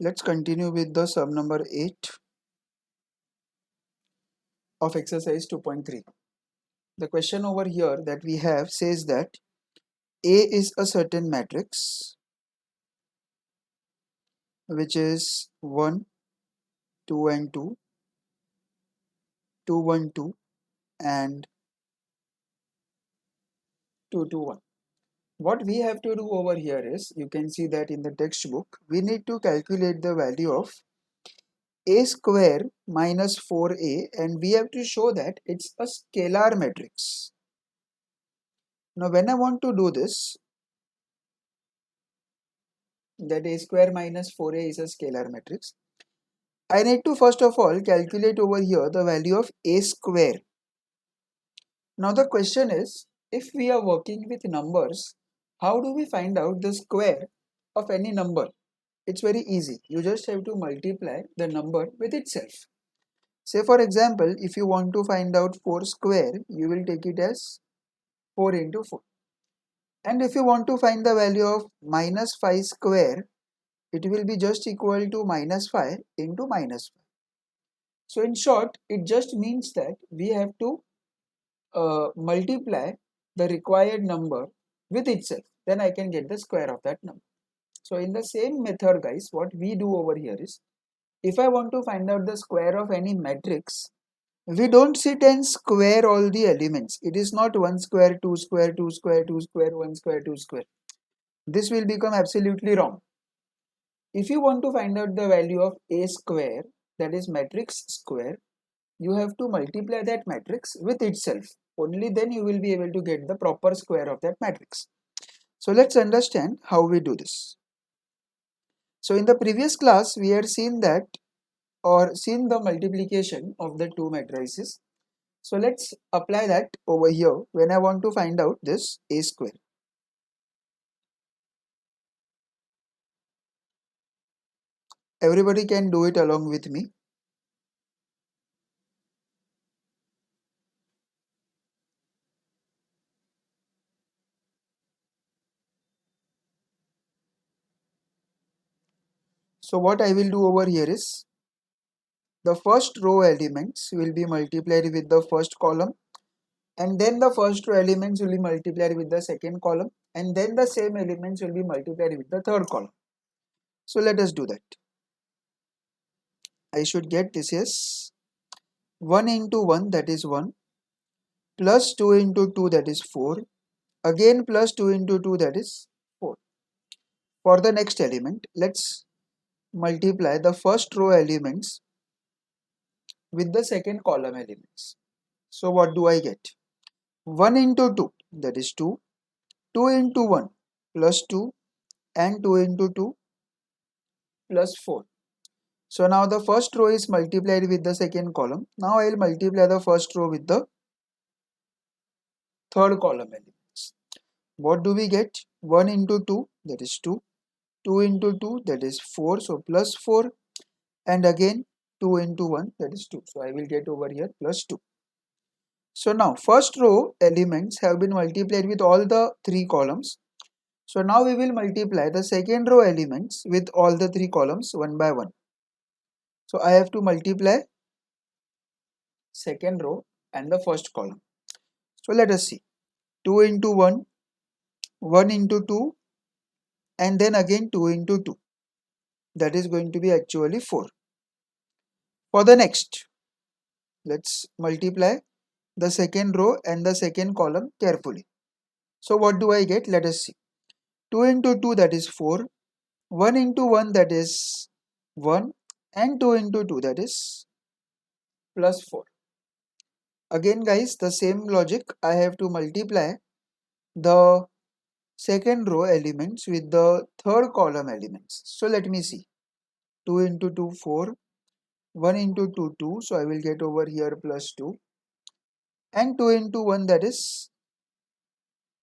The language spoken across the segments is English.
Let's continue with the sum number 8 of exercise 2.3. The question over here that we have says that A is a certain matrix which is 1, 2 and 2, 2, 1, 2 and 2, 2, 1. What we have to do over here is, you can see that in the textbook, we need to calculate the value of A square minus 4A, and we have to show that it's a scalar matrix. Now when I want to do this, that A square minus 4A is a scalar matrix, I need to first of all calculate over here the value of A square. Now the question is, if we are working with numbers, how do we find out the square of any number? It's very easy. You just have to multiply the number with itself. Say for example, if you want to find out 4 square, you will take it as 4 into 4. And if you want to find the value of minus 5 square, it will be just equal to minus 5 into minus 5. So in short, it just means that we have to multiply the required number with itself. Then I can get the square of that number. So in the same method, guys, what we do over here is, if I want to find out the square of any matrix, we don't sit and square all the elements. It is not 1 square, 2 square, 2 square, 2 square, 1 square, 2 square. This will become absolutely wrong. If you want to find out the value of A square, that is matrix square, you have to multiply that matrix with itself. Only then you will be able to get the proper square of that matrix. So let's understand how we do this. So in the previous class, we had seen that, or seen the multiplication of the two matrices. So let's apply that over here when I want to find out this A square. Everybody can do it along with me. So what I will do over here is, the first row elements will be multiplied with the first column, and then the first row elements will be multiplied with the second column, and then the same elements will be multiplied with the third column. So let us do that. I should get this as 1 into 1, that is 1, plus 2 into 2, that is 4, again plus 2 into 2, that is 4. For the next element, let's multiply the first row elements with the second column elements. So what do I get? 1 into 2, that is 2, 2 into 1 plus 2, and 2 into 2 plus 4. So now the first row is multiplied with the second column. Now I will multiply the first row with the third column elements. What do we get? 1 into 2, that is 2, 2 into 2, that is 4, so plus 4, and again 2 into 1, that is 2. So I will get over here plus 2. So now first row elements have been multiplied with all the three columns. So now we will multiply the second row elements with all the three columns one by one. So I have to multiply second row and the first column. So let us see. 2 into 1, 1 into 2, and then again 2 into 2. That is going to be actually 4. For the next, let's multiply the second row and the second column carefully. So what do I get? Let us see. 2 into 2, that is 4, 1 into 1, that is 1, and 2 into 2, that is plus 4. Again guys, the same logic, I have to multiply the second row elements with the third column elements. So let me see. 2 into 2, 4, 1 into 2, 2, so I will get over here plus 2, and 2 into 1, that is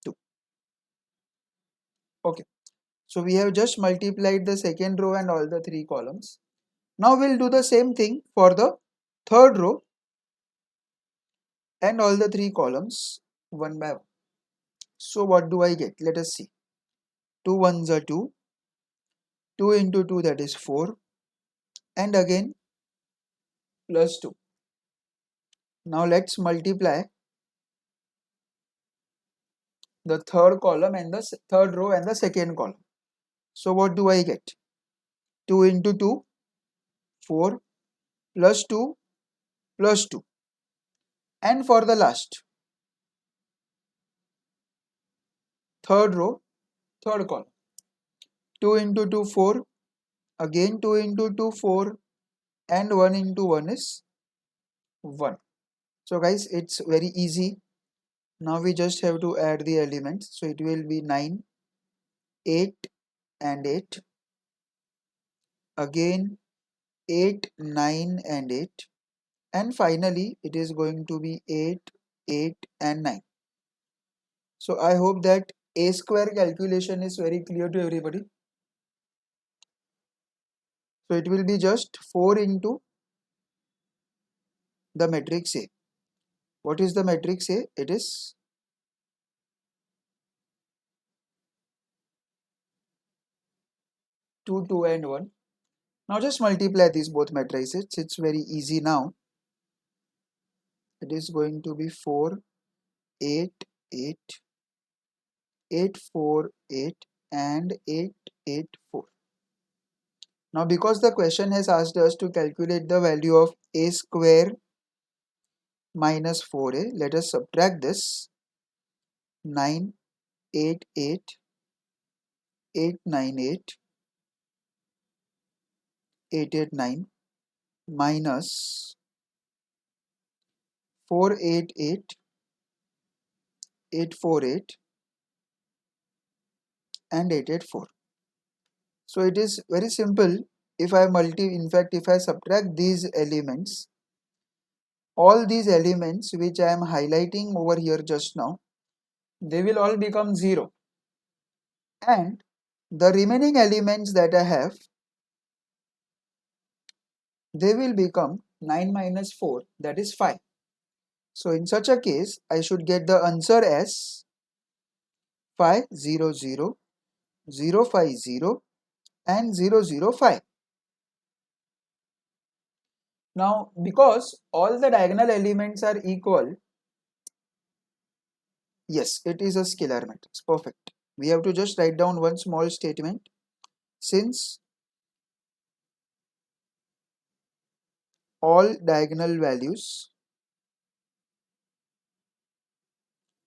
2. Okay, so we have just multiplied the second row and all the three columns. Now we'll do the same thing for the third row and all the three columns one by one. So what do I get? Let us see. 2 ones are 2, 2 into 2, that is 4, and again plus 2. Now let's multiply the third column and the third row and the second column. So what do I get? 2 into 2, 4 plus 2 plus 2. And for the last, third row, third column, 2 into 2, 4, again 2 into 2, 4, and 1 into 1 is 1. So guys, it's very easy. Now we just have to add the elements. So it will be 9, 8 and 8. Again 8, 9 and 8. And finally it is going to be 8, 8 and 9. So I hope that a square calculation is very clear to everybody. So it will be just 4 into the matrix A. What is the matrix A? It is 2, 2 and 1. Now just multiply these both matrices. It's very easy now. It is going to be 4, 8, 8, 8, 4, 8 and 8, 8, 4. Now because the question has asked us to calculate the value of a square minus 4a, let us subtract this. 9, 8, 8, 8, 9, 8, 8, 8, 9 minus 4, 8, 8, 8, 4, 8 and 8, 8, 4. So it is very simple. If I subtract these elements, all these elements which I am highlighting over here just now, they will all become 0. And the remaining elements that I have, they will become 9 minus 4, that is 5. So in such a case, I should get the answer as 5, 0, 0, 0, 5, 0 and 0, 0, 5. Now because all the diagonal elements are equal, yes, it is a scalar matrix. Perfect. We have to just write down one small statement. Since all diagonal values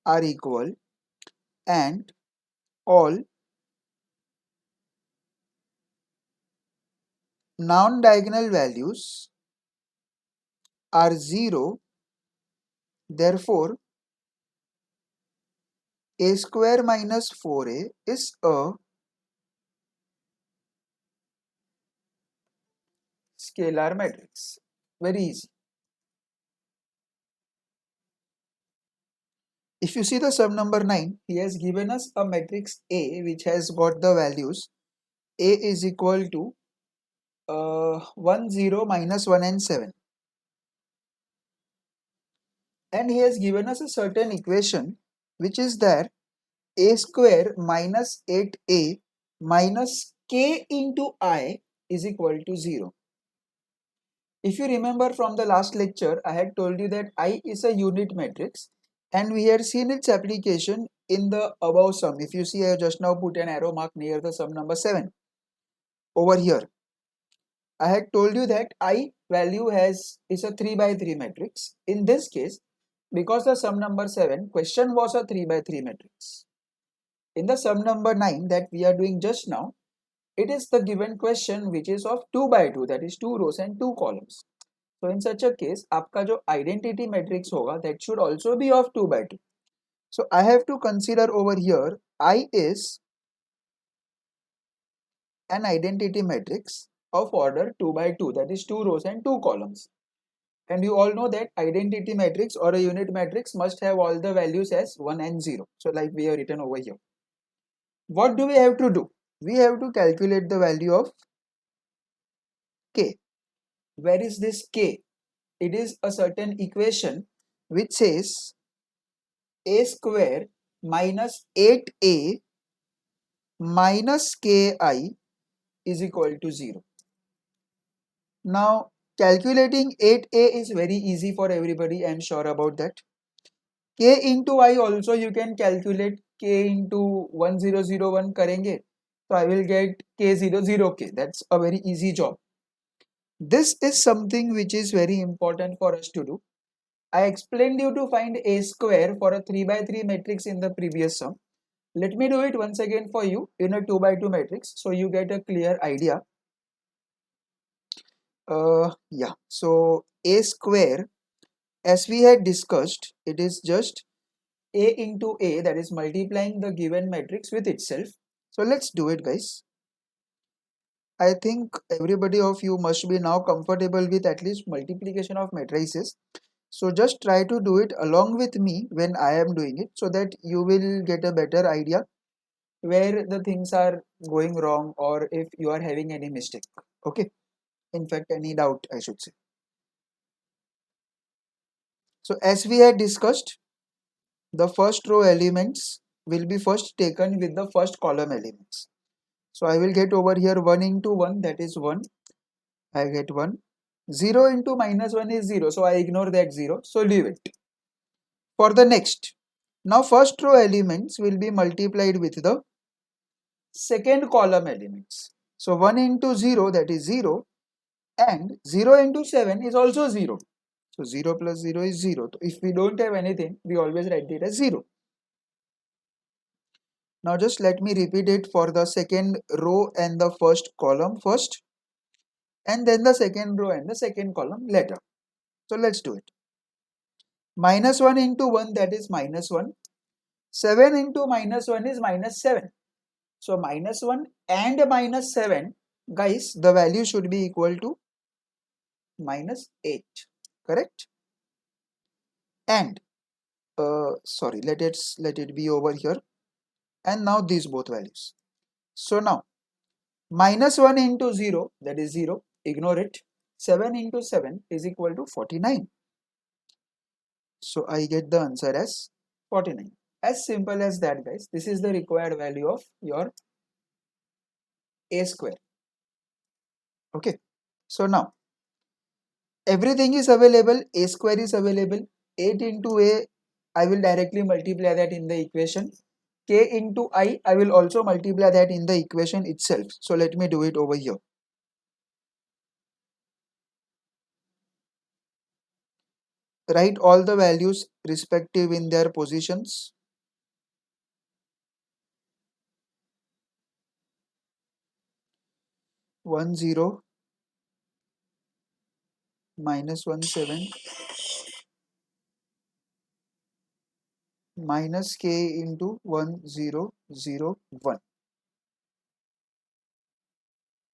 are equal and all non-diagonal values are 0, therefore a square minus 4a is a scalar matrix. Very easy. If you see the sum number 9, he has given us a matrix A which has got the values A is equal to 1, 0, minus 1 and 7. And he has given us a certain equation which is there a square minus 8a minus k into I is equal to 0. If you remember from the last lecture, I had told you that I is a unit matrix and we had seen its application in the above sum. If you see, I have just now put an arrow mark near the sum number 7 over here. I had told you that I value is a 3 by 3 matrix. In this case, because the sum number 7 question was a 3 by 3 matrix. In the sum number 9 that we are doing just now, it is the given question which is of 2 by 2, that is 2 rows and 2 columns. So in such a case, आपका जो identity matrix होगा, that should also be of 2 by 2. So I have to consider over here, I is an identity matrix of order 2 by 2, that is 2 rows and 2 columns. And you all know that identity matrix or a unit matrix must have all the values as 1 and 0. So like we have written over here. What do we have to do? We have to calculate the value of k. Where is this k? It is a certain equation which says a square minus 8a minus ki is equal to 0. Now calculating 8a is very easy for everybody, I am sure about that. K into I also you can calculate. K into 1001 karenge, so I will get K00k. That's a very easy job. This is something which is very important for us to do. I explained you to find a square for a 3 by 3 matrix in the previous sum. Let me do it once again for you in a 2 by 2 matrix so you get a clear idea. Yeah, so a square, as we had discussed, it is just a into a, that is multiplying the given matrix with itself. So let's do it, guys. I think everybody of you must be now comfortable with at least multiplication of matrices. So just try to do it along with me when I am doing it so that you will get a better idea where the things are going wrong or if you are having any mistake. Okay, in fact any doubt I should say. So as we had discussed, the first row elements will be first taken with the first column elements. So I will get over here 1 into 1, that is 1. I get 1. 0 into minus 1 is 0. So I ignore that 0. So leave it. For the next. Now first row elements will be multiplied with the second column elements. So 1 into 0, that is 0. And 0 into 7 is also 0. So 0 plus 0 is 0. So if we don't have anything, we always write it as 0. Now just let me repeat it for the second row and the first column first, and then the second row and the second column later. So let's do it. Minus 1 into 1, that is minus 1. 7 into minus 1 is minus 7. So minus 1 and minus 7, guys, the value should be equal to minus 8. Correct? And sorry, let it be over here. And now these both values. So now minus 1 into 0, that is 0, ignore it. 7 into 7 is equal to 49. So I get the answer as 49. As simple as that, guys. This is the required value of your a square. Okay. So now everything is available. A square is available. 8 into a, I will directly multiply that in the equation. K into I will also multiply that in the equation itself. So let me do it over here. Write all the values respective in their positions. 1 0 minus 1 7 minus k into 1 0 0 1.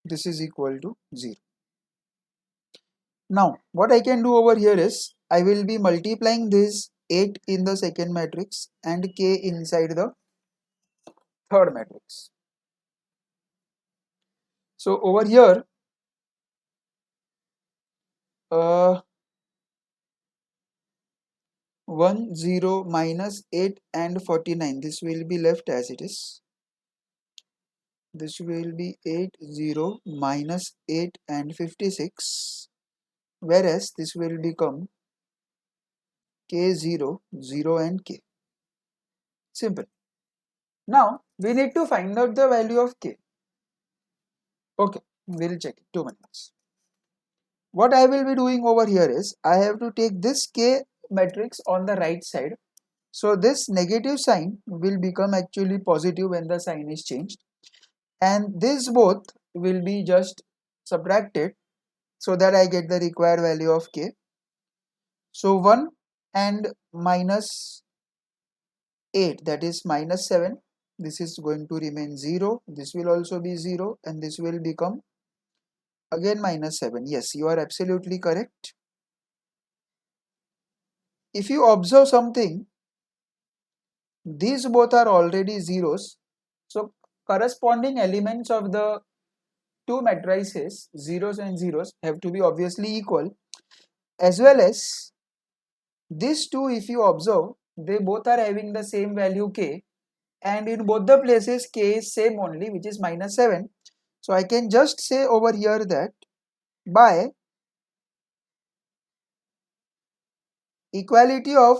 This is equal to 0. Now what I can do over here is I will be multiplying this 8 in the second matrix and k inside the third matrix. So over here 1 0 minus 8 and 49, this will be left as it is. This will be 8 0 minus 8 and 56, whereas this will become k0 0 and k. Simple. Now we need to find out the value of k. Okay, we'll check it 2 minutes. What I will be doing over here is I have to take this k matrix on the right side. So this negative sign will become actually positive when the sign is changed, and this both will be just subtracted so that I get the required value of k. So 1 and minus 8, that is minus 7, this is going to remain 0, this will also be 0, and this will become again minus 7. Yes, you are absolutely correct. If you observe something, these both are already zeros, so corresponding elements of the two matrices, zeros and zeros, have to be obviously equal, as well as these two, if you observe, they both are having the same value k, and in both the places k is same only, which is minus 7. So I can just say over here that by equality of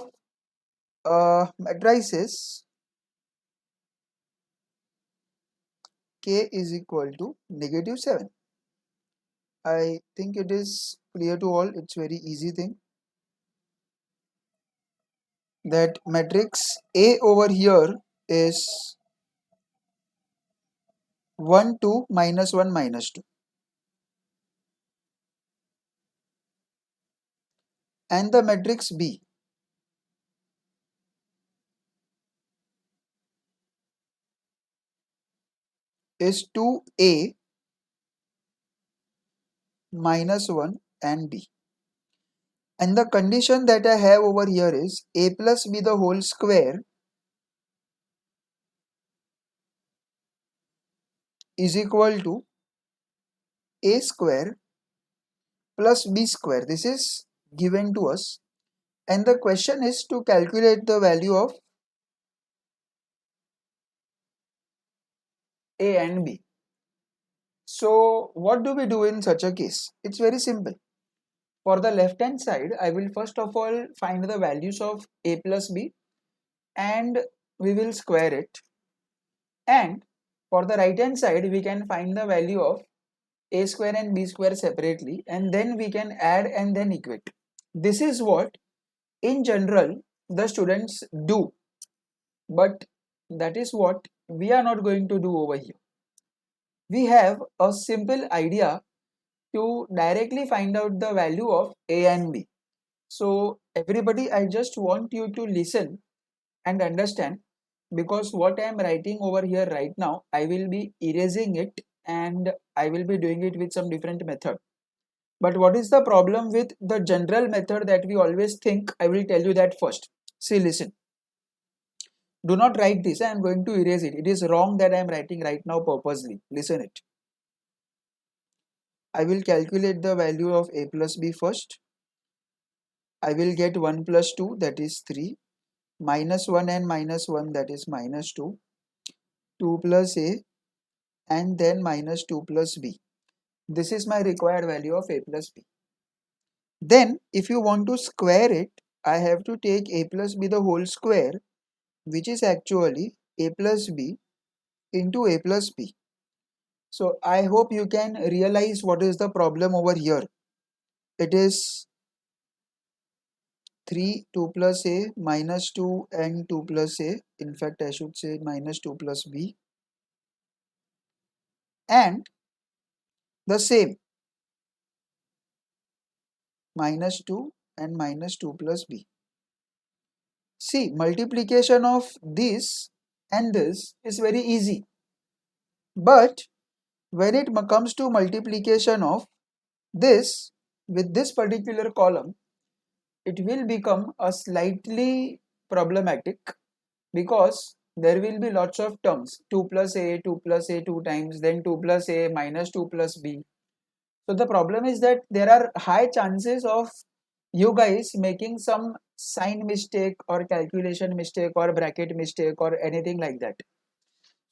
matrices K is equal to -7. I think it is clear to all. It's very easy thing that matrix A over here is 1 2 -1 -2, and the matrix B is 2A -1 and B. And the condition that I have over here is A plus B the whole square is equal to A square plus B square. This is given to us, and the question is to calculate the value of A and B. So what do we do in such a case? It's very simple. For the left hand side, I will first of all find the values of A plus B and we will square it. And for the right hand side, we can find the value of A square and B square separately, and then we can add and then equate. This is what in general the students do, but that is what we are not going to do over here. We have a simple idea to directly find out the value of A and B. So everybody, I just want you to listen and understand, because what I am writing over here right now, I will be erasing it and I will be doing it with some different method. But what is the problem with the general method that we always think? I will tell you that first. See, listen. Do not write this. I am going to erase it. It is wrong that I am writing right now purposely. Listen it. I will calculate the value of A plus B first. I will get 1 plus 2, that is 3. -1 and -1, that is -2. 2 plus A and then -2 plus B. This is my required value of A plus B. Then if you want to square it, I have to take A plus B the whole square, which is actually A plus B into A plus B. So I hope you can realize what is the problem over here. It is 3, 2 plus A, -2 and 2 plus A. In fact, I should say -2 plus B. And the same, -2 and -2 plus B. See, multiplication of this and this is very easy. But when it comes to multiplication of this with this particular column, it will become a slightly problematic, because there will be lots of terms. 2 plus A, 2 plus A 2 times, then 2 plus A -2 plus B. So the problem is that there are high chances of you guys making some sign mistake or calculation mistake or bracket mistake or anything like that.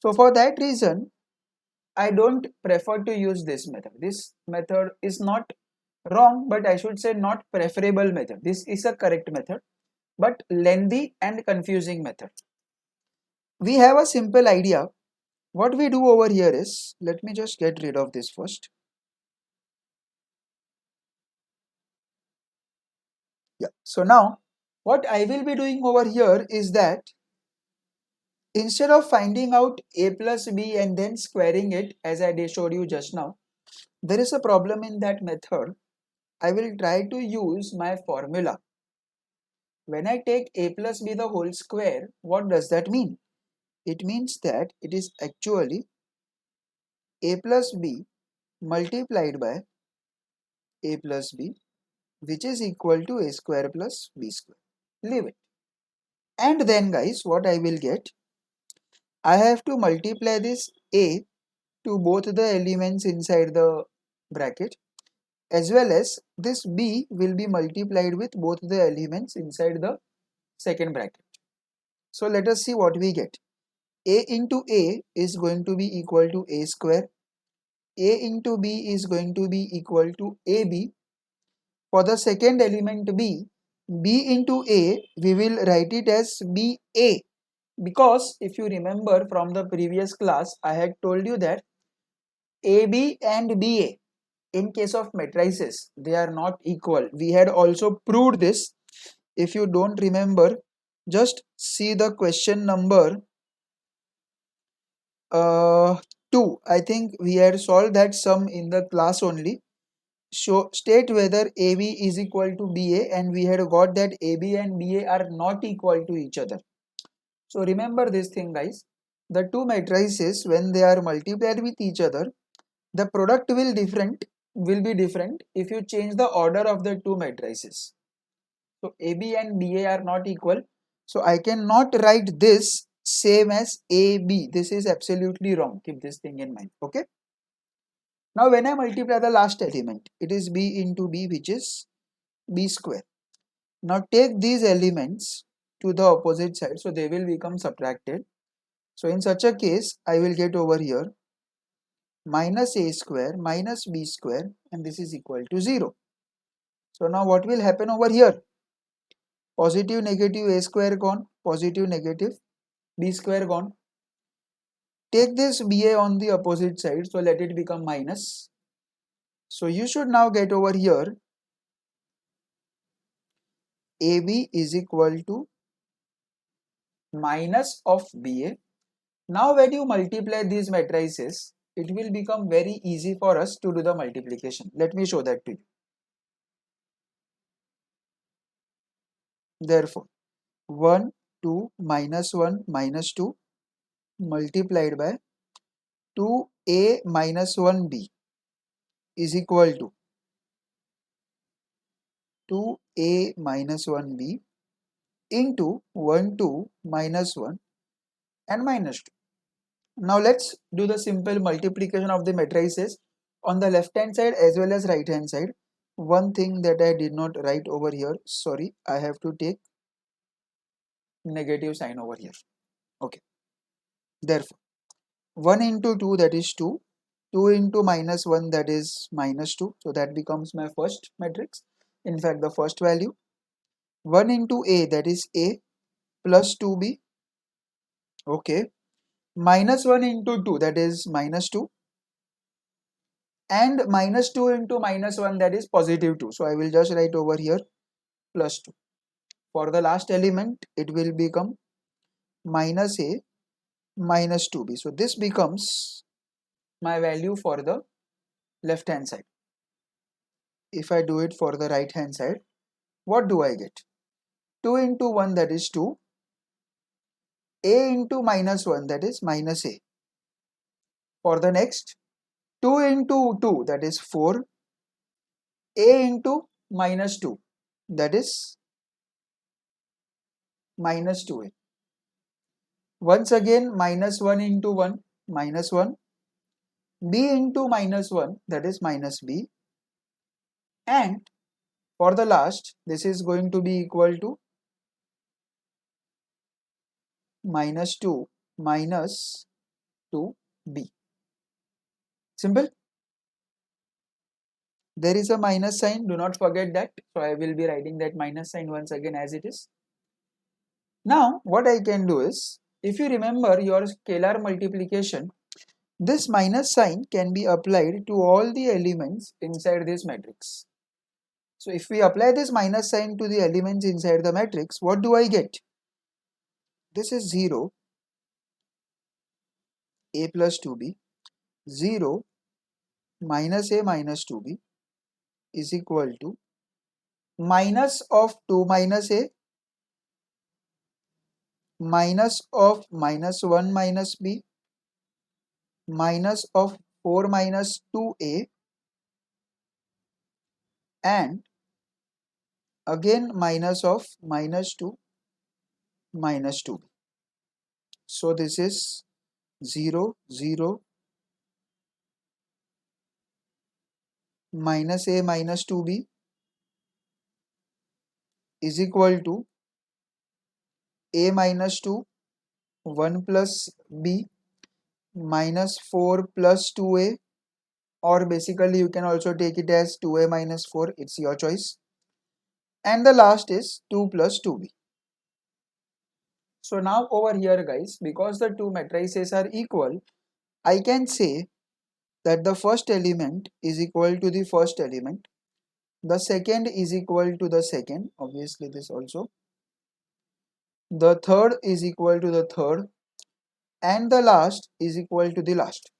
So for that reason, I don't prefer to use this method. This method is not wrong, but I should say not preferable method. This is a correct method, but lengthy and confusing method. We have a simple idea. What we do over here is, let me just get rid of this first. Yeah. So now what I will be doing over here is that instead of finding out A plus B and then squaring it as I showed you just now, there is a problem in that method. I will try to use my formula. When I take A plus B the whole square, what does that mean? It means that it is actually A plus B multiplied by A plus B, which is equal to A square plus B square. Leave it. And then guys, what I will get? I have to multiply this A to both the elements inside the bracket, as well as this B will be multiplied with both the elements inside the second bracket. So let us see what we get. A into A is going to be equal to A square. A into B is going to be equal to AB. For the second element B, B into A, we will write it as BA, because if you remember from the previous class, I had told you that AB and BA in case of matrices, they are not equal. We had also proved this. If you don't remember, just see the question number 2. I think we had solved that sum in the class only. So state whether AB is equal to BA, and we had got that AB and BA are not equal to each other. So remember this thing, guys. The two matrices, when they are multiplied with each other, the product will be different if you change the order of the two matrices. So AB and BA are not equal. So I cannot write this same as AB. This is absolutely wrong. Keep this thing in mind. Okay. Now when I multiply the last element, it is B into B, which is B square. Now take these elements to the opposite side, so they will become subtracted. So in such a case, I will get over here minus A square minus B square, and this is equal to 0. So now what will happen over here? Positive negative A square gone, positive negative B square gone. Take this BA on the opposite side, so let it become minus. So you should now get over here AB is equal to minus of BA. Now when you multiply these matrices, it will become very easy for us to do the multiplication. Let me show that to you. Therefore, 1, 2, minus 1, minus 2 multiplied by 2A minus 1B is equal to 2A minus 1B into 1, 2, minus 1 and minus 2. Now let's do the simple multiplication of the matrices on the left hand side as well as right hand side. One thing that I did not write over here, sorry, I have to take negative sign over here. Okay. Therefore, 1 into 2, that is 2. 2 into minus 1, that is minus 2. So that becomes my first matrix. In fact, the first value. 1 into A, that is A, plus 2B. Okay. Minus 1 into 2, that is minus 2. And minus 2 into minus 1, that is positive 2. So I will just write over here plus 2. For the last element, it will become minus A minus 2B. So this becomes my value for the left hand side. If I do it for the right hand side, what do I get? 2 into 1, that is 2. A into minus 1, that is minus A. For the next, 2 into 2, that is 4. A into minus 2, that is minus 2A. Once again, minus 1 into 1, minus 1. B into minus 1, that is minus B. And for the last, this is going to be equal to minus 2 minus 2B. Simple. There is a minus sign, do not forget that. So I will be writing that minus sign once again as it is. Now what I can do is, if you remember your scalar multiplication, this minus sign can be applied to all the elements inside this matrix. So if we apply this minus sign to the elements inside the matrix, what do I get? This is 0, A plus 2B, 0 minus A minus 2B is equal to minus of 2 minus A minus of minus 1 minus B minus of 4 minus 2A and again minus of minus 2 minus 2. So this is 0, 0 minus A minus 2B is equal to A minus 2, 1 plus B minus 4 plus 2A, or basically you can also take it as 2A minus 4, it's your choice. and the last is 2 plus 2b. So now over here guys, because the two matrices are equal, I can say that the first element is equal to the first element, the second is equal to the second, obviously this also, the third is equal to the third, and the last is equal to the last.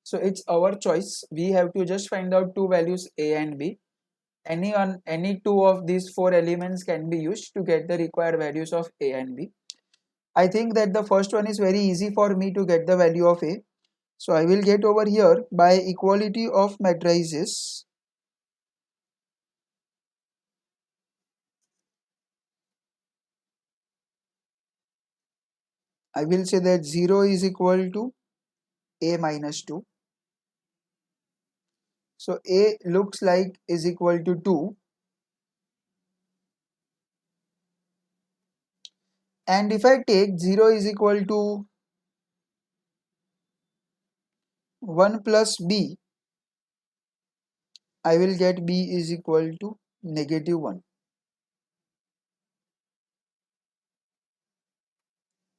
So it's our choice. We have to just find out two values a and b. Any two of these four elements can be used to get the required values of a and b. I think that the first one is very easy for me to get the value of a. So I will get over here by equality of matrices. I will say that 0 is equal to a minus 2. So a looks like is equal to 2. And if I take 0 is equal to 1 plus b, I will get b is equal to negative 1.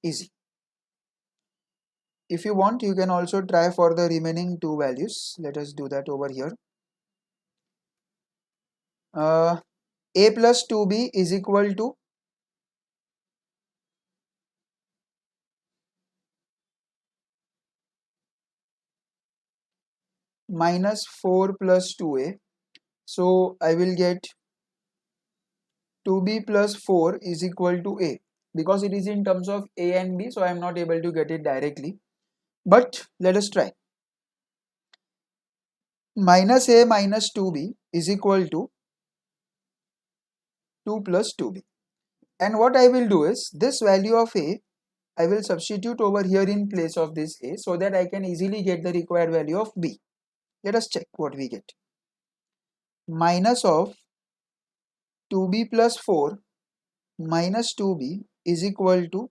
Easy. If you want, you can also try for the remaining two values. Let us do that over here. A plus 2b is equal to minus 4 plus 2a. So I will get 2b plus 4 is equal to a. Because it is in terms of a and b, so I am not able to get it directly. But let us try. Minus a minus 2b is equal to 2 plus 2b. And what I will do is, this value of a, I will substitute over here in place of this a so that I can easily get the required value of b. Let us check what we get. Minus of 2b plus 4 minus 2b is equal to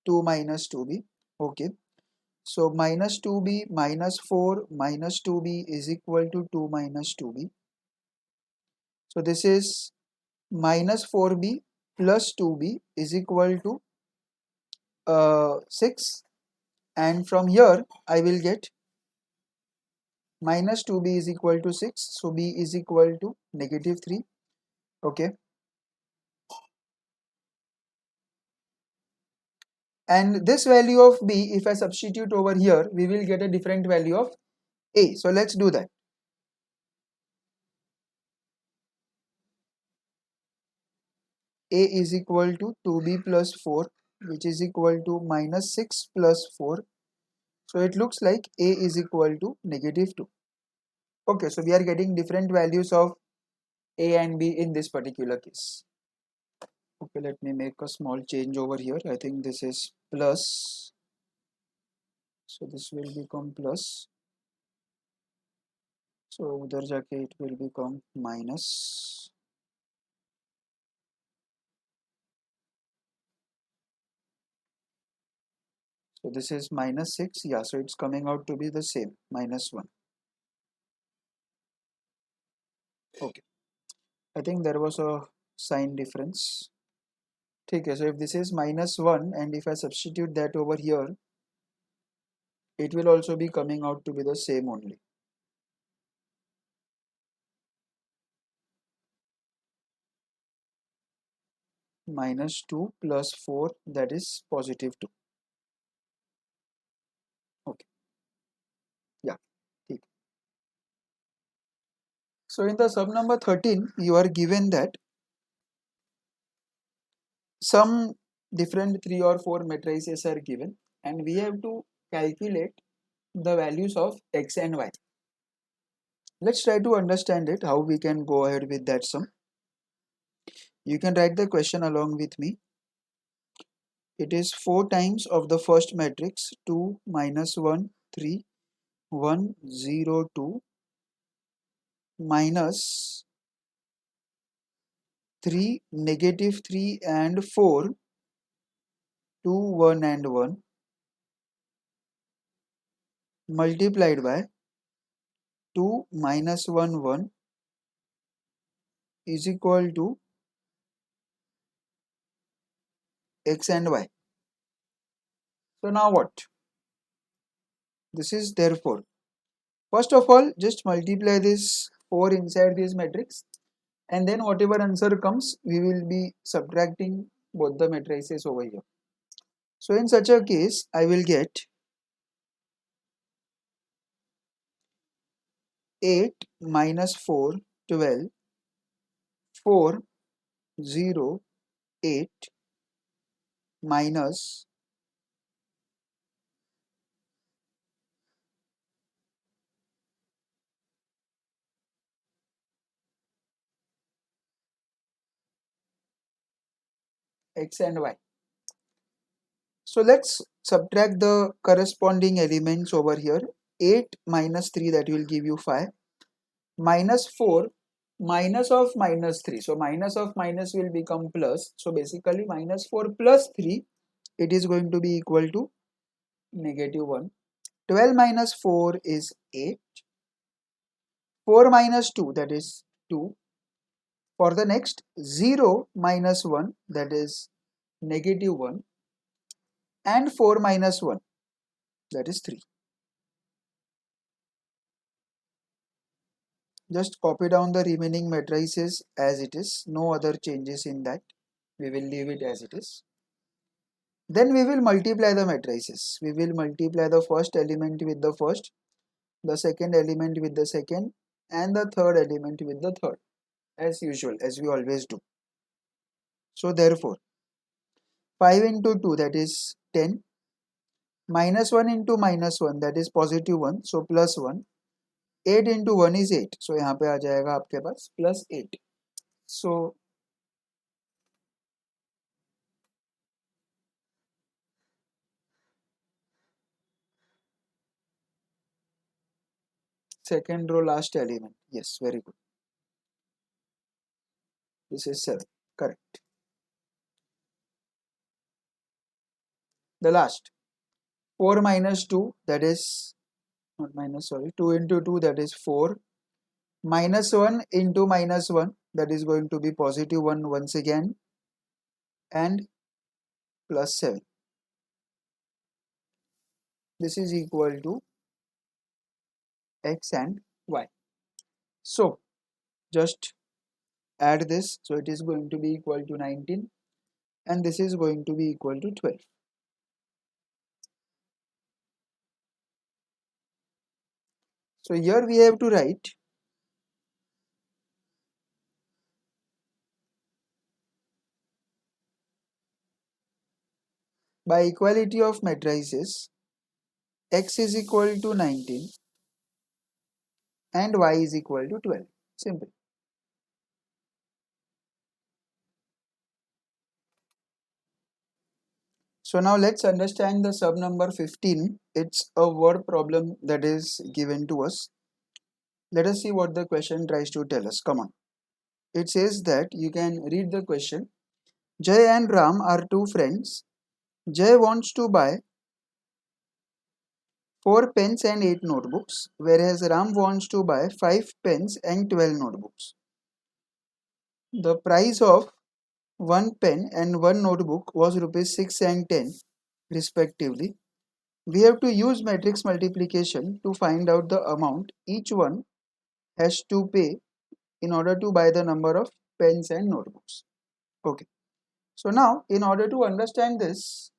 2 minus 2b. Okay. So minus 2b minus 4 minus 2b is equal to 2 minus 2b. So this is minus 4b plus 2b is equal to 6, and from here I will get minus 2b is equal to 6, so b is equal to negative 3. Okay, and this value of b, if I substitute over here, we will get a different value of a. So let's do that. A is equal to 2b plus 4, which is equal to minus 6 plus 4. So it looks like a is equal to negative 2. Okay, so we are getting different values of a and b in this particular case. Okay, let me make a small change over here. I think this is plus. So this will become plus. So उधर जाके it will become minus. So this is minus 6. Yeah, so it's coming out to be the same, minus 1. Okay, I think there was a sign difference. Okay, so if this is minus 1 and if I substitute that over here, it will also be coming out to be the same only. Minus 2 plus 4, that is positive 2. Okay, yeah. ठीक. So in the sub number 13, you are given that some different 3 or 4 matrices are given and we have to calculate the values of x and y. Let's try to understand it, how we can go ahead with that sum. You can write the question along with me. It is 4 times of the first matrix 2 minus 1 3 1 0 2 minus 3 negative 3 and 4 2 1 and 1 multiplied by 2 minus 1 1 is equal to x and y. So now what? This is therefore. First of all, just multiply this 4 inside this matrix, and then whatever answer comes, we will be subtracting both the matrices over here. So in such a case, I will get 8 minus 4, 12, 4, 0, 8 minus x and y. So let's subtract the corresponding elements over here. 8 minus 3, that will give you 5, minus 4 minus of minus 3, so minus of minus will become plus, so basically minus 4 plus 3, it is going to be equal to -1. 12 minus 4 is 8, 4 minus 2, that is 2. For the next, 0 minus 1, that is -1, and 4 minus 1, that is 3. Just copy down the remaining matrices as it is, no other changes in that. We will leave it as it is. Then we will multiply the matrices. We will multiply the first element with the first, the second element with the second, and the third element with the third, as usual, as we always do. So therefore, 5 into 2, that is 10, minus 1 into minus 1, that is positive 1, so plus 1, 8 into 1 is 8, so यहाँ पे आ जाएगा आपके पास plus 8. So second row last element, yes, very good. This is 7, correct. The last, 4 minus 2, that is not minus, sorry, 2 into 2, that is 4, minus 1 into minus 1, that is going to be positive 1 once again, and plus 7. This is equal to x and y. So just add this, so it is going to be equal to 19, and this is going to be equal to 12. So here we have to write by equality of matrices, x is equal to 19 and y is equal to 12. Simple. So now let's understand the sub number 15. It's a word problem that is given to us. Let us see what the question tries to tell us. Come on. It says that, you can read the question. Jay and Ram are two friends. Jay wants to buy 4 pens and 8 notebooks, whereas Ram wants to buy 5 pens and 12 notebooks. The price of one pen and one notebook was rupees 6 and 10 respectively. We have to use matrix multiplication to find out the amount each one has to pay in order to buy the number of pens and notebooks. Okay. So now, in order to understand this,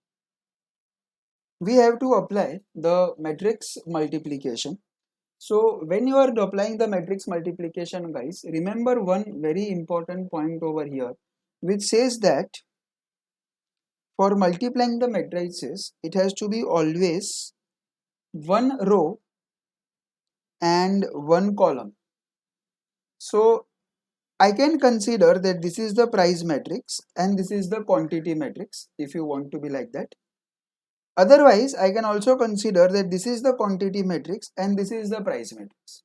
we have to apply the matrix multiplication. So when you are applying the matrix multiplication, guys, remember one very important point over here, which says that for multiplying the matrices, it has to be always one row and one column. So I can consider that this is the price matrix and this is the quantity matrix, if you want to be like that. Otherwise, I can also consider that this is the quantity matrix and this is the price matrix.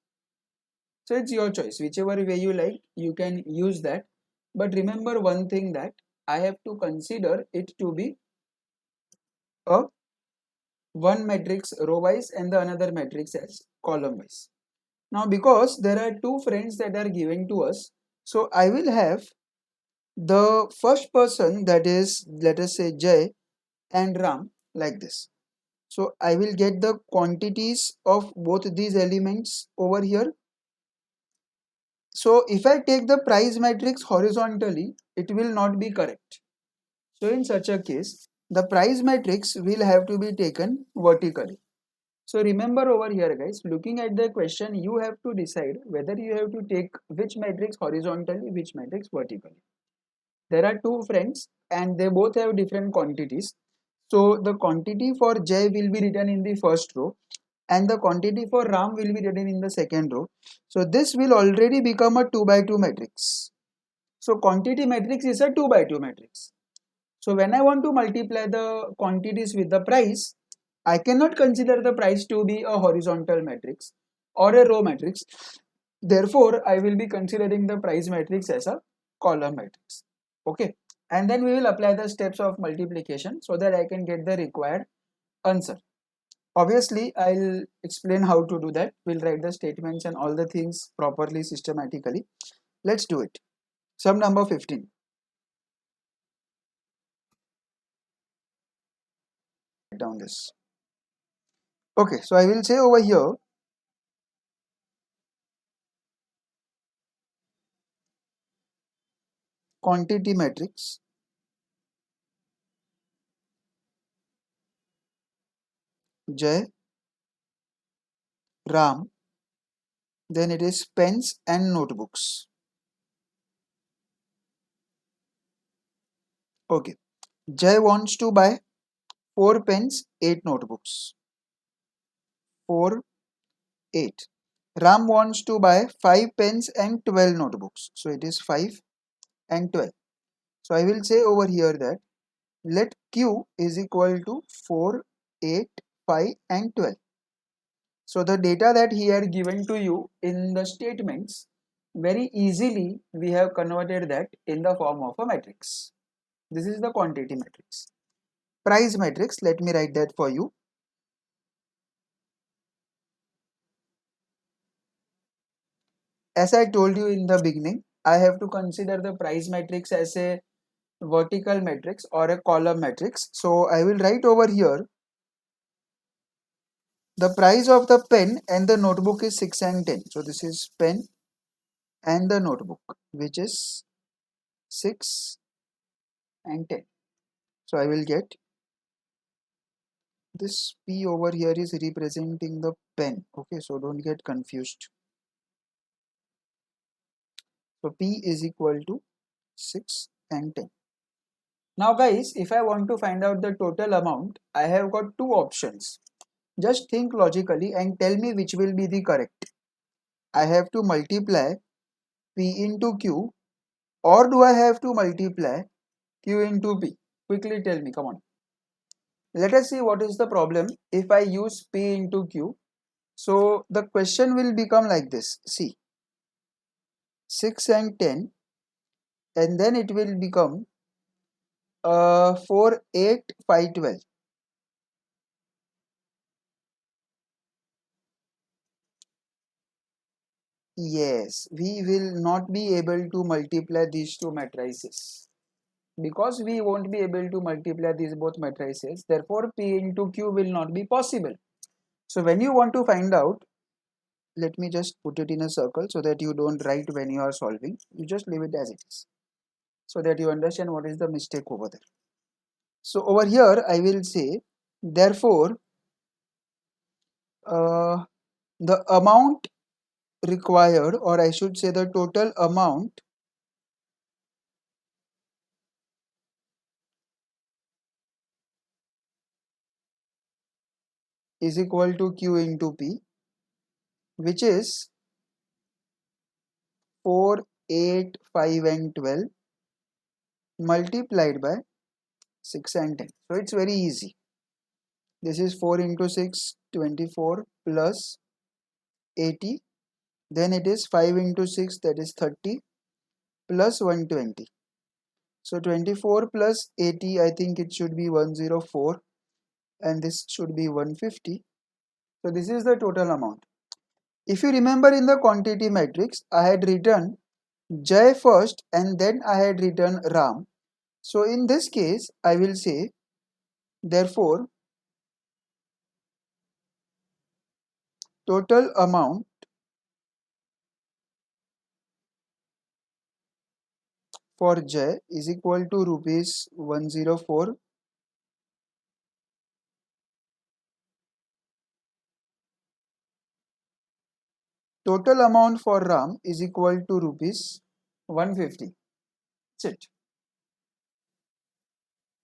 So it's your choice, whichever way you like, you can use that. But remember one thing, that I have to consider it to be a one matrix row wise and the another matrix as column wise. Now because there are two friends that are given to us, So I will have the first person, that is, let us say Jay and Ram, like this. So I will get the quantities of both these elements over here. So if I take the price matrix horizontally, it will not be correct. So in such a case, the price matrix will have to be taken vertically. So remember over here guys, looking at the question, you have to decide whether you have to take which matrix horizontally, which matrix vertically. There are two friends and they both have different quantities. So the quantity for J will be written in the first row and the quantity for Ram will be written in the second row. So this will already become a 2 by 2 matrix. So quantity matrix is a 2 by 2 matrix. So when I want to multiply the quantities with the price, I cannot consider the price to be a horizontal matrix or a row matrix. Therefore, I will be considering the price matrix as a column matrix. Okay. And then we will apply the steps of multiplication so that I can get the required answer. Obviously, I'll explain how to do that. We'll write the statements and all the things properly, systematically. Let's do it. Sum number 15. Write down this. Okay, so I will say over here, quantity matrix J, Ram, then it is pens and notebooks. Okay, Jay wants to buy 4 pens, 8 notebooks. 4, 8. Ram wants to buy 5 pens and 12 notebooks. So it is 5 and 12. So I will say over here that let Q is equal to 4, 8, 5 and 12. So the data that he had given to you in the statements, very easily we have converted that in the form of a matrix. This is the quantity matrix. Price matrix, let me write that for you. As I told you in the beginning, I have to consider the price matrix as a vertical matrix or a column matrix. So I will write over here the price of the pen and the notebook is 6 and 10. So this is pen and the notebook, which is 6 and 10. So I will get this P over here is representing the pen. Okay, so don't get confused. So P is equal to 6 and 10. Now guys, if I want to find out the total amount, I have got two options. Just think logically and tell me which will be the correct. I have to multiply P into Q, or do I have to multiply Q into P? Quickly tell me, come on. Let us see what is the problem if I use P into Q. So the question will become like this. See, 6 and 10, and then it will become 4, 8, 5, 12. Yes, we will not be able to multiply these two matrices. Because we won't be able to multiply these both matrices, therefore P into Q will not be possible. So when you want to find out, let me just put it in a circle so that you don't write when you are solving. You just leave it as it is so that you understand what is the mistake over there. So over here I will say, therefore the amount required, or I should say the total amount is equal to Q into P, which is 4, 8, 5 and 12 multiplied by 6 and 10. So it's very easy. This is 4 into 6, 24 plus 80. Then it is 5 into 6, that is 30 plus 120. So 24 plus 80, I think it should be 104 and this should be 150. So this is the total amount. If you remember in the quantity matrix, I had written Jai first and then I had written Ram. So in this case, I will say, therefore, total amount for Jai is equal to rupees 104. Total amount for Ram is equal to rupees 150. That's it.